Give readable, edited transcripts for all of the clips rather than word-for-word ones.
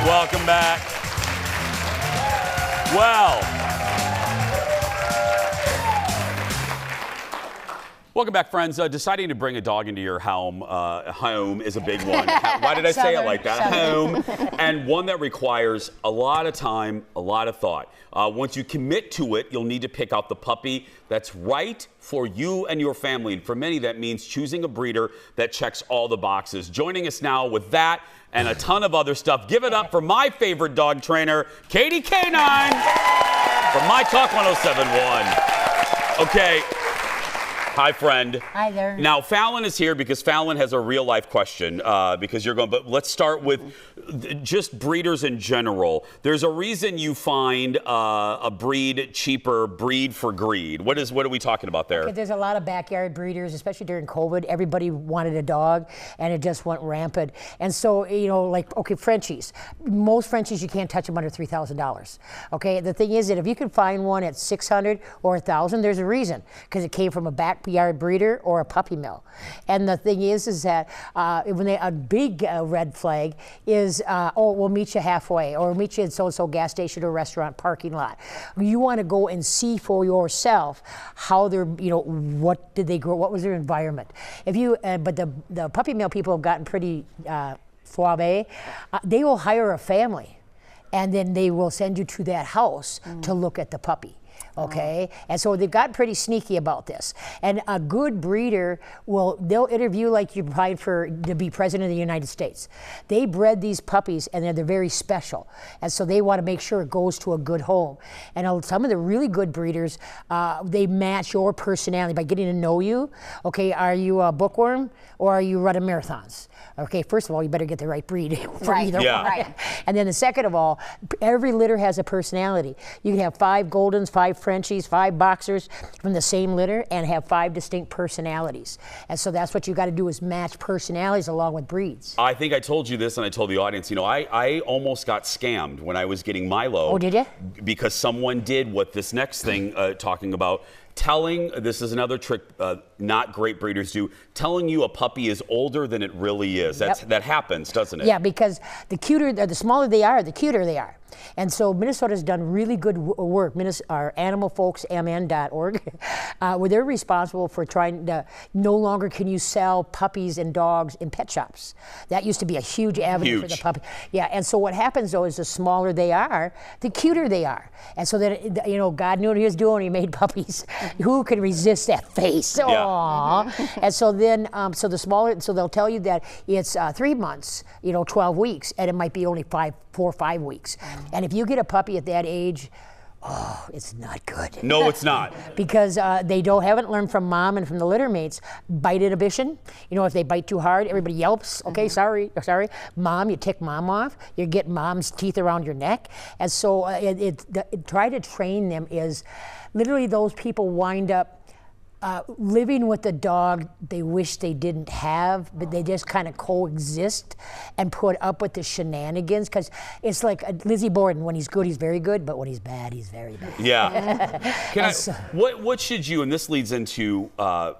Welcome back. Well, welcome back, friends. Deciding to bring a dog into your home is a big one. Why did I say it like that? Home. And one that requires a lot of time, a lot of thought. Once you commit to it, you'll need to pick out the puppy that's right for you and your family. And for many, that means choosing a breeder that checks all the boxes. Joining us now with that and a ton of other stuff. Give it up for my favorite dog trainer, Katie K9 from My Talk 1071. Okay. Hi, friend. Hi there. Now, Fallon is here because Fallon has a real-life question because you're going. But let's start with just breeders in general. There's a reason you find a breed cheaper, breed for greed. What are we talking about there? Okay, there's a lot of backyard breeders, especially during COVID. Everybody wanted a dog, and it just went rampant. And so, Frenchies. Most Frenchies, you can't touch them under $3,000. Okay, the thing is that if you can find one at $600 or $1,000, there's a reason, because it came from a backyard breeder or a puppy mill. And the thing is that a big red flag is, we'll meet you halfway, or we'll meet you at so-and-so gas station or restaurant parking lot. You want to go and see for yourself how they're, what did they grow, what was their environment. If you, but the puppy mill people have gotten pretty suave. They will hire a family, and then they will send you to that house to look at the puppy. Okay, and so they've got pretty sneaky about this. And a good breeder they'll interview like you applied to be president of the United States. They bred these puppies, and they're very special, and so they want to make sure it goes to a good home. And some of the really good breeders, they match your personality by getting to know you. Okay, are you a bookworm or are you running marathons? Okay, first of all, you better get the right breed for either one. Right. And then the second of all, every litter has a personality. You can have 5 Goldens, 5 Frenchies, 5 Boxers from the same litter and have 5 distinct personalities. And so that's what you got to do, is match personalities along with breeds. I think I told you this, and I told the audience, I almost got scammed when I was getting Milo. Oh, did you? Because someone did what this next thing talking about. This is another trick not great breeders do, telling you a puppy is older than it really is. That happens, doesn't it? Yeah, because the smaller they are, the cuter they are. And so Minnesota's done really good work, our animalfolksmn.org, where they're responsible for trying to, no longer can you sell puppies and dogs in pet shops. That used to be a huge avenue for the puppy. Yeah, and so what happens though is the smaller they are, the cuter they are. And so that, God knew what he was doing when he made puppies. Who could resist that face? Yeah. Aww. And so then, so they'll tell you that it's 3 months, 12 weeks, and it might be only 4 or 5 weeks. And if you get a puppy at that age, it's not good. No, it's not. Because they haven't learned from mom and from the litter mates bite inhibition. If they bite too hard, everybody yelps. Okay, sorry. Mom, you tick mom off. You get mom's teeth around your neck. And so try to train them is literally those people wind up living with the dog they wish they didn't have, but they just kind of coexist and put up with the shenanigans, because it's like Lizzie Borden, when he's good, he's very good, but when he's bad, he's very bad. Yeah. What should you, and this leads into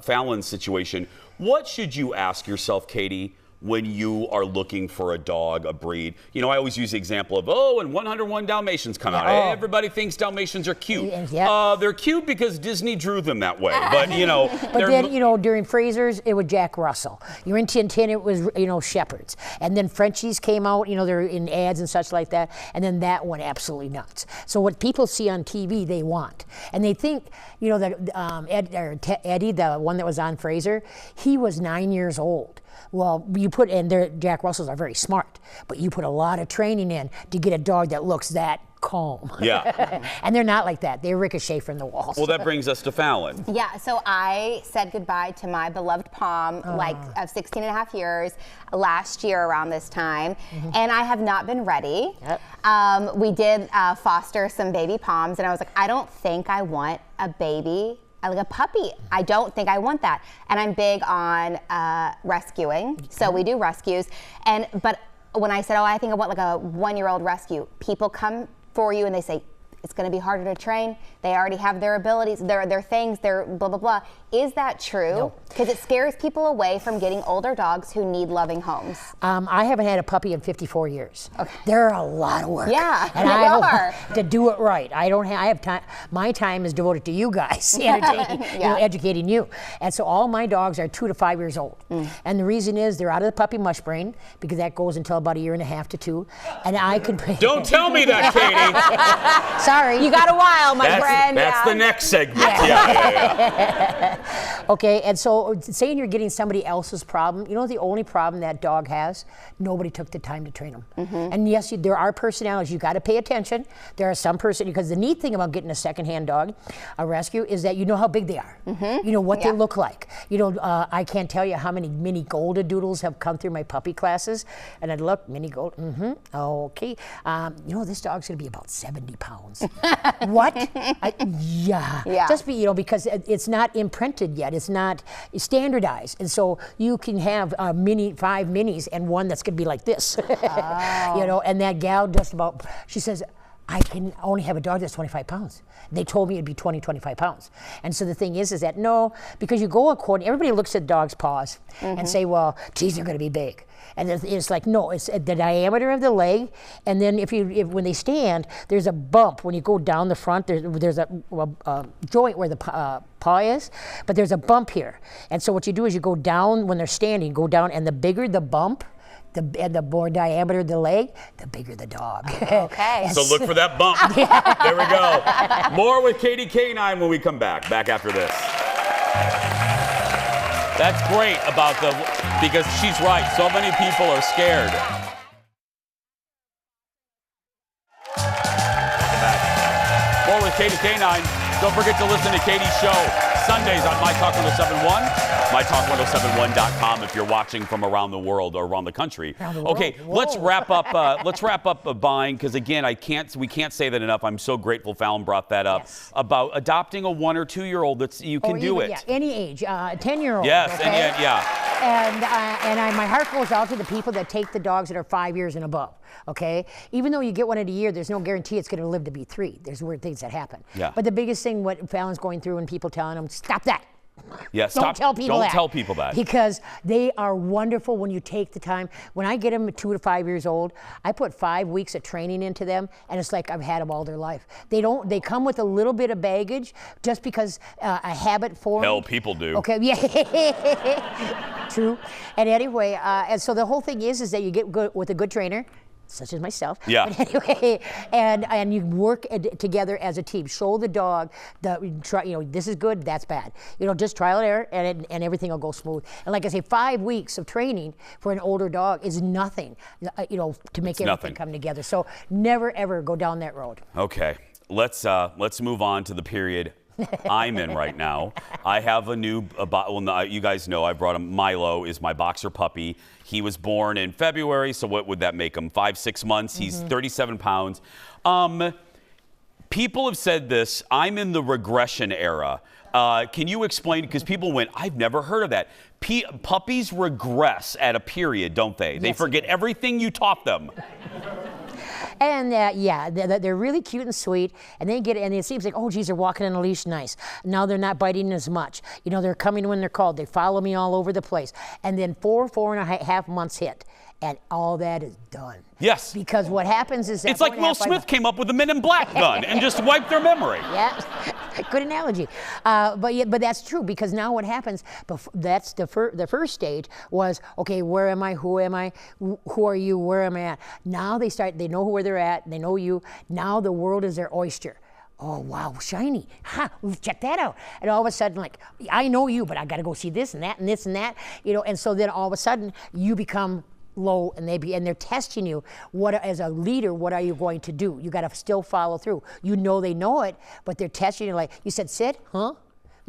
Fallon's situation, what should you ask yourself, Katie, when you are looking for a dog, a breed? I always use the example of, and 101 Dalmatians come out. Everybody thinks Dalmatians are cute. They're cute because Disney drew them that way. But, But then, during Fraser's, it was Jack Russell. You're in Tintin, it was, Shepherds. And then Frenchies came out, they're in ads and such like that. And then that went absolutely nuts. So what people see on TV, they want. And they think, that Eddie, the one that was on Fraser, he was 9 years old. Well, Jack Russells are very smart, but you put a lot of training in to get a dog that looks that calm. Yeah. And they're not like that. They ricochet from the walls. Well, that brings us to Fallon. Yeah, so I said goodbye to my beloved Pom, of 16 and a half years last year around this time, and I have not been ready. Yep. We did foster some baby Poms, and I was like, I don't think I want a baby, like a puppy. I don't think I want that. And I'm big on rescuing, so we do rescues. But when I said, I think I want like a 1-year-old rescue, people come for you and they say, it's going to be harder to train. They already have their abilities, their things, their blah, blah, blah. Is that true? Because it scares people away from getting older dogs who need loving homes. I haven't had a puppy in 54 years. Okay. They're a lot of work. Yeah, and they I are. To do it right. I have time. My time is devoted to you guys, entertaining, educating you. And so all my dogs are 2 to 5 years old. And the reason is they're out of the puppy mush brain, because that goes until about 1.5 to 2. And I can. Don't tell me that, Katie. Sorry. You got a while, my friend. That's the next segment. Okay, and so saying you're getting somebody else's problem, you know the only problem that dog has? Nobody took the time to train them. And yes, there are personalities. You got to pay attention. There are some because the neat thing about getting a secondhand dog, a rescue, is that you know how big they are. You know what they look like. You know, I can't tell you how many mini golden doodles have come through my puppy classes. And I'd look, mini gold, okay. You know, this dog's going to be about 70 pounds. What? Yeah. Just be, you know, because it's not imprinted yet. It's not standardized. And so you can have 5 minis and one that's going to be like this. You know, and that gal just about, she says, I can only have a dog that's 25 pounds. They told me it'd be 25 pounds. And so the thing is that no, because you go according, everybody looks at dog's paws and say, well, geez, they're going to be big. And it's like, no, it's the diameter of the leg. And then when they stand, there's a bump. When you go down the front, there's a joint where the paw is, but there's a bump here. And so what you do is you go down when they're standing, go down, and the bigger the bump, and the more diameter of the leg, the bigger the dog. Okay. So look for that bump. There we go. More with Katie K9 when we come back. Back after this. That's great about because she's right. So many people are scared. More with Katie K9. Don't forget to listen to Katie's show Sundays on My Talk 1071, MyTalk1071.com if you're watching from around the world or around the country. Okay, let's wrap up. Buying, because again, we can't say that enough. I'm so grateful Fallon brought that up about adopting a 1 or 2 year old. You can do it. Yeah, any age, 10-year-old. Yes, okay? and my heart goes out to the people that take the dogs that are 5 years and above. Okay, even though you get one in a year, there's no guarantee it's going to live to be 3. There's weird things that happen. Yeah. But the biggest thing what Fallon's going through and people telling him, stop that. Yeah, Don't tell people that. Because they are wonderful when you take the time. When I get them at 2 to 5 years old, I put 5 weeks of training into them, and it's like I've had them all their life. They come with a little bit of baggage just because a habit formed. Hell, people do. Okay, yeah. True. And anyway, and so the whole thing is that you get good with a good trainer, such as myself. Yeah. But anyway, and you work together as a team. Show the dog that this is good, that's bad. Just trial and error, and everything will go smooth. And like I say, 5 weeks of training for an older dog is nothing. To make everything come together. So never ever go down that road. Okay, let's move on to the period I'm in right now. I have a new, you guys know I brought him. Milo is my boxer puppy. He was born in February, so what would that make him? 5-6 months. He's 37 pounds. People have said this. I'm in the regression era. Can you explain? Because people went, I've never heard of that. Puppies regress at a period, don't they? They forget everything you taught them. And they're really cute and sweet, and and it seems like, oh geez, they're walking on a leash nice. Now they're not biting as much. They're coming when they're called. They follow me all over the place. And then 4.5 months hit, and all that is done. Yes. Because what happens is that it's like Will Smith came up with the Men in Black gun and just wiped their memory. Yeah, good analogy. But that's true, because now what happens? That's the first stage was, okay, where am I? Who am I? Who are you? Where am I at? Now they know where they're at. They know you. Now the world is their oyster. Oh, wow, shiny. Check that out. And all of a sudden, like, I know you, but I got to go see this and that and this and that. And so then all of a sudden you become low, and they're testing you. As a leader, what are you going to do? You got to still follow through. They know it, but they're testing you like, you said sit, huh?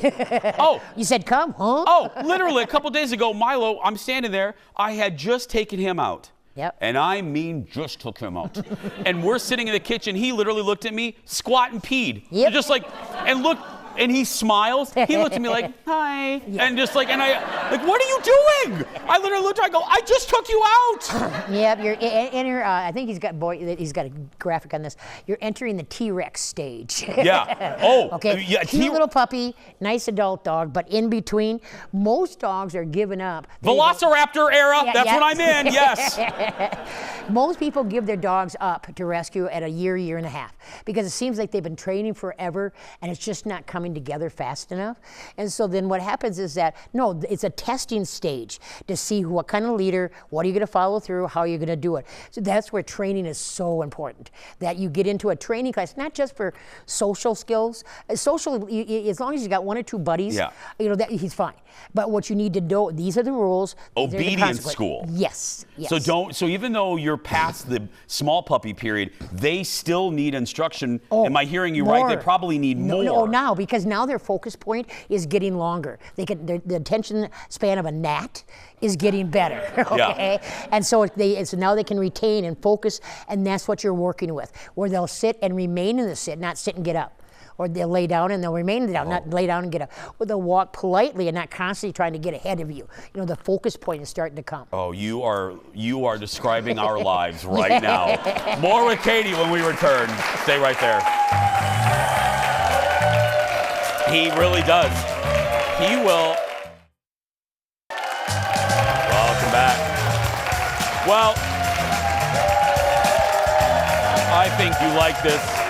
Oh. You said come, huh? Oh, literally a couple days ago, Milo, I'm standing there. I had just taken him out. Yep. And I mean just took him out. And we're sitting in the kitchen. He literally looked at me, squat and peed. Yep. Just like, and look, and he smiles. He looks at me like, hi. Yeah. And just like, and I, like, what are you doing? I literally looked, I go, I just took you out. Yep, you're enter. I think he's got a graphic on this. You're entering the T-Rex stage. Yeah. Oh. Okay. Yeah. Cute little puppy, nice adult dog, but in between, most dogs are giving up. Velociraptor era. Yeah, That's yeah. what I'm in. Yes. Most people give their dogs up to rescue at a year and a half because it seems like they've been training forever and it's just not coming together fast enough. And so then what happens is that, no, it's a testing stage to see what kind of leader, what are you going to follow through, how are you going to do it. So that's where training is so important, that you get into a training class, not just for social skills. Social, as long as you got one or two buddies, you know, that he's fine. But what you need to know, these are the rules. Obedience school. Yes. So even though you're past the small puppy period, they still need instruction. Am I hearing you right? They probably need more. No, now, because now their focus point is getting longer. They can, the attention span of a gnat is getting better, okay? Yeah. And so so now they can retain and focus, and that's what you're working with, where they'll sit and remain in the sit, not sit and get up. Or they'll lay down and they'll remain down, not lay down and get up. Or they'll walk politely and not constantly trying to get ahead of you. You know, the focus point is starting to come. Oh, you are describing our lives right now. More with Katie when we return. Stay right there. He really does. He will. Welcome back. Well, I think you like this.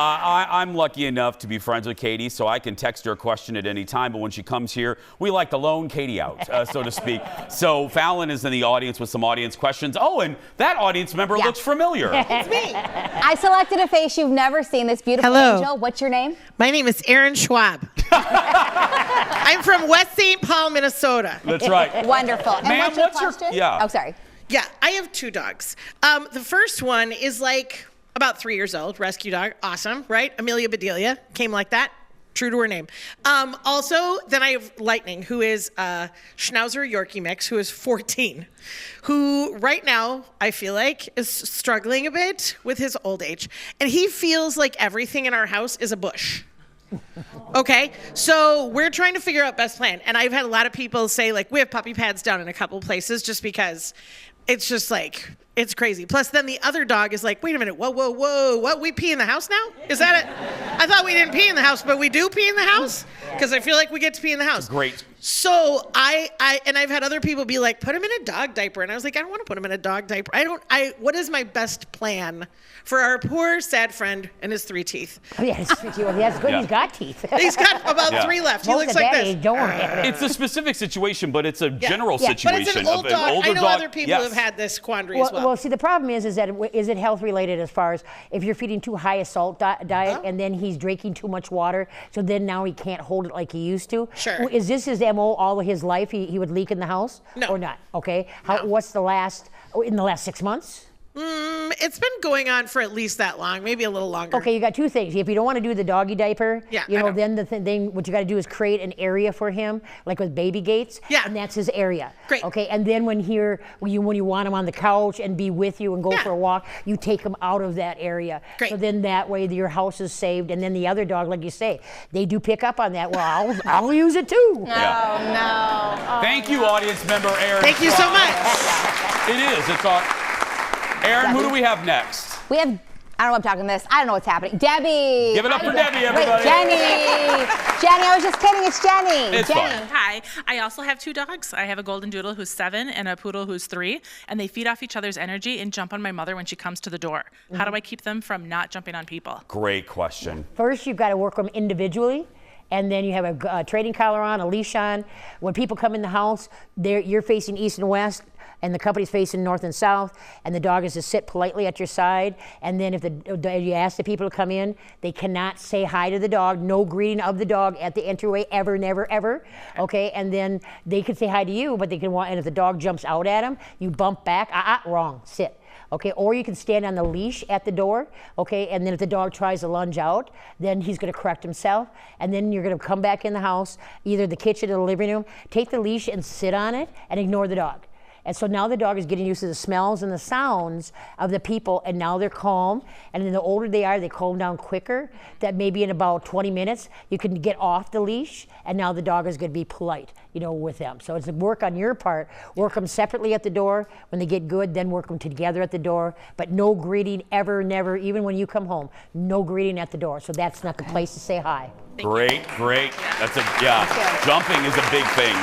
I'm lucky enough to be friends with Katie, so I can text her a question at any time. But when she comes here, we like to loan Katie out, so to speak. So Fallon is in the audience with some audience questions. Oh, and that audience member looks familiar. It's me. I selected a face you've never seen, this beautiful angel. What's your name? My name is Erin Schwab. I'm from West St. Paul, Minnesota. That's right. Wonderful. And ma'am, what's your question? Yeah. Oh, sorry. Yeah, I have two dogs. The first one is like about 3 years old, rescue dog, awesome, right? Amelia Bedelia, came like that, true to her name. Also, then I have Lightning, who is a Schnauzer Yorkie mix, who is 14, who right now, I feel like, is struggling a bit with his old age. And he feels like everything in our house is a bush. Okay, so we're trying to figure out best plan. And I've had a lot of people say, like, we have puppy pads down in a couple places just because it's just like, it's crazy. Plus, then the other dog is like, wait a minute, whoa, what, we pee in the house now? Is that it? I thought we didn't pee in the house, but we do pee in the house? Because I feel like we get to pee in the house. Great. So I've had other people be like, put him in a dog diaper. And I was like, I don't want to put him in a dog diaper. What is my best plan for our poor, sad friend and his 3 teeth? Oh, yeah, that's good. Yeah. He's got teeth. He's got about 3 left. He looks like this. Don't worry. It's a specific situation, but it's a general situation. But it's an old dog. Older I know dog. other people have had this quandary as well. Well, see, the problem is that is it health related as far as if you're feeding too high a salt diet and then he's drinking too much water, so then now he can't hold it like he used to? Sure. Is this his MO all of his life? He would leak in the house? No. Or not? Okay. No. What's in the last 6 months? It's been going on for at least that long, maybe a little longer. Okay, you got 2 things. If you don't want to do the doggy didiaper, then the thing what you got to do is create an area for him, like with baby gates. Yeah. And that's his area. Great. Okay, and then when you want him on the couch and be with you and go for a walk, you take him out of that area. Great. So then that way your house is saved, and then the other dog, like you say, they do pick up on that. Well, I'll use it too. No. Thank you, audience member Erin. Thank you so much. It is. It's all. Erin, who do we have next? We have, I don't know what I'm talking this. I don't know what's happening. Debbie. Give it up for Debbie, everybody. Wait, Jenny. Jenny, I was just kidding. It's Jenny. It's Jenny. fine. Hi. I also have 2 dogs. I have a golden doodle who's 7 and a poodle who's 3, and they feed off each other's energy and jump on my mother when she comes to the door. How do I keep them from not jumping on people? Great question. First, you've got to work them individually. And then you have a trading collar on, a leash on. When people come in the house, you're facing east and west, and the company's facing north and south, and the dog is to sit politely at your side. And then if you ask the people to come in, they cannot say hi to the dog. No greeting of the dog at the entryway, ever, never, ever. Okay, and then they can say hi to you, but they can and if the dog jumps out at them, you bump back. Wrong, sit. Okay, or you can stand on the leash at the door, okay, and then if the dog tries to lunge out, then he's gonna correct himself, and then you're gonna come back in the house, either the kitchen or the living room, take the leash and sit on it and ignore the dog. And so now the dog is getting used to the smells and the sounds of the people, and now they're calm. And then the older they are, they calm down quicker. That maybe in about 20 minutes, you can get off the leash, and now the dog is going to be polite, with them. So it's a work on your part. Work them separately at the door. When they get good, then work them together at the door. But no greeting ever, never, even when you come home, no greeting at the door. So that's not the place to say hi. Great. That's jumping is a big thing.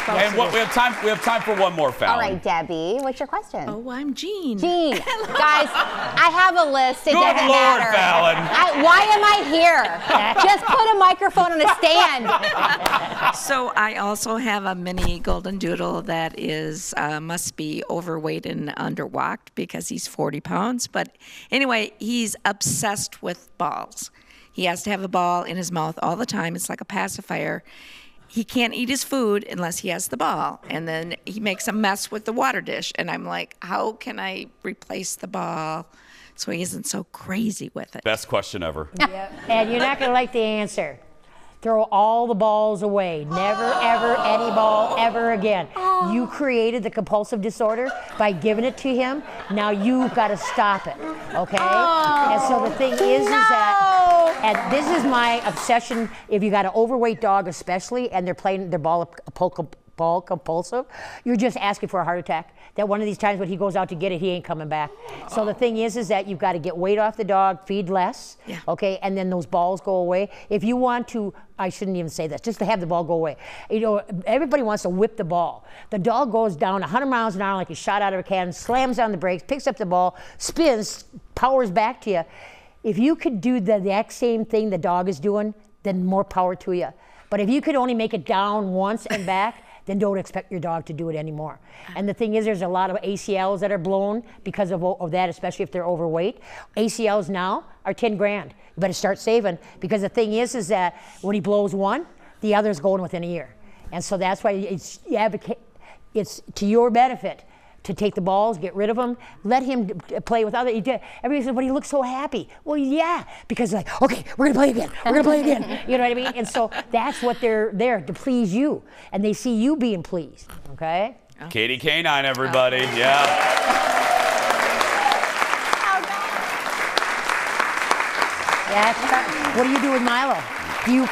And we have time for one more, Fallon. All right, Debbie, what's your question? Oh, I'm Jean. Jean, guys, I have a list. It Good doesn't Lord, matter. Fallon. Why am I here? Just put a microphone on a stand. So I also have a mini golden doodle that is must be overweight and underwalked because he's 40 pounds. But anyway, he's obsessed with balls. He has to have a ball in his mouth all the time. It's like a pacifier. He can't eat his food unless he has the ball. And then he makes a mess with the water dish. And I'm like, how can I replace the ball so he isn't so crazy with it? Best question ever. And you're not going to like the answer. Throw all the balls away. Never, ever, any ball ever again. You created the compulsive disorder by giving it to him. Now you've got to stop it, okay? And so the thing is that, and this is my obsession, if you got an overweight dog especially, and they're playing their ball compulsive, you're just asking for a heart attack. That one of these times when he goes out to get it, he ain't coming back. So the thing is that you've got to get weight off the dog, feed less, okay, and then those balls go away. If you want to, I shouldn't even say this, just to have the ball go away. Everybody wants to whip the ball. The dog goes down 100 miles an hour like he's shot out of a cannon, slams on the brakes, picks up the ball, spins, powers back to you. If you could do the exact same thing the dog is doing, then more power to you. But if you could only make it down once and back, then don't expect your dog to do it anymore. And the thing is, there's a lot of ACLs that are blown because of that, especially if they're overweight. ACLs now are 10 grand. You better start saving, because the thing is that when he blows one, the other's going within a year. And so that's why it's to your benefit to take the balls, get rid of them, let him play with other. Everybody says, but he looks so happy. Well, yeah, because like, okay, we're gonna play again. We're gonna play again. You know what I mean? And so that's what they're there to please you, and they see you being pleased. Okay. Katie K9, everybody. Yeah. Yeah. What do you do with Milo? Do you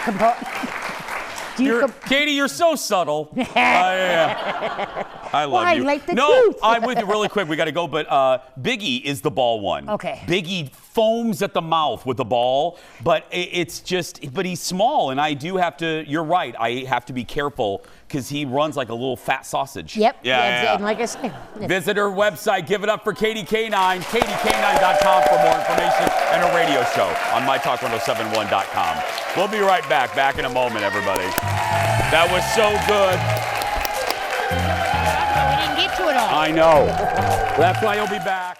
Katie, you're so subtle. I love you. Like the truth. I'm with you really quick. We got to go, but Biggie is the ball one. Okay. Biggie foams at the mouth with the ball, but but he's small, and I do have to, you're right, I have to be careful because he runs like a little fat sausage. Yep. Yeah. And like I said, visit her website. Give it up for Katie K9, katiek9.com for more information, and her radio show on mytalk1071.com. We'll be right back in a moment, everybody. That was so good. we didn't get to it all. I know. That's why you'll be back.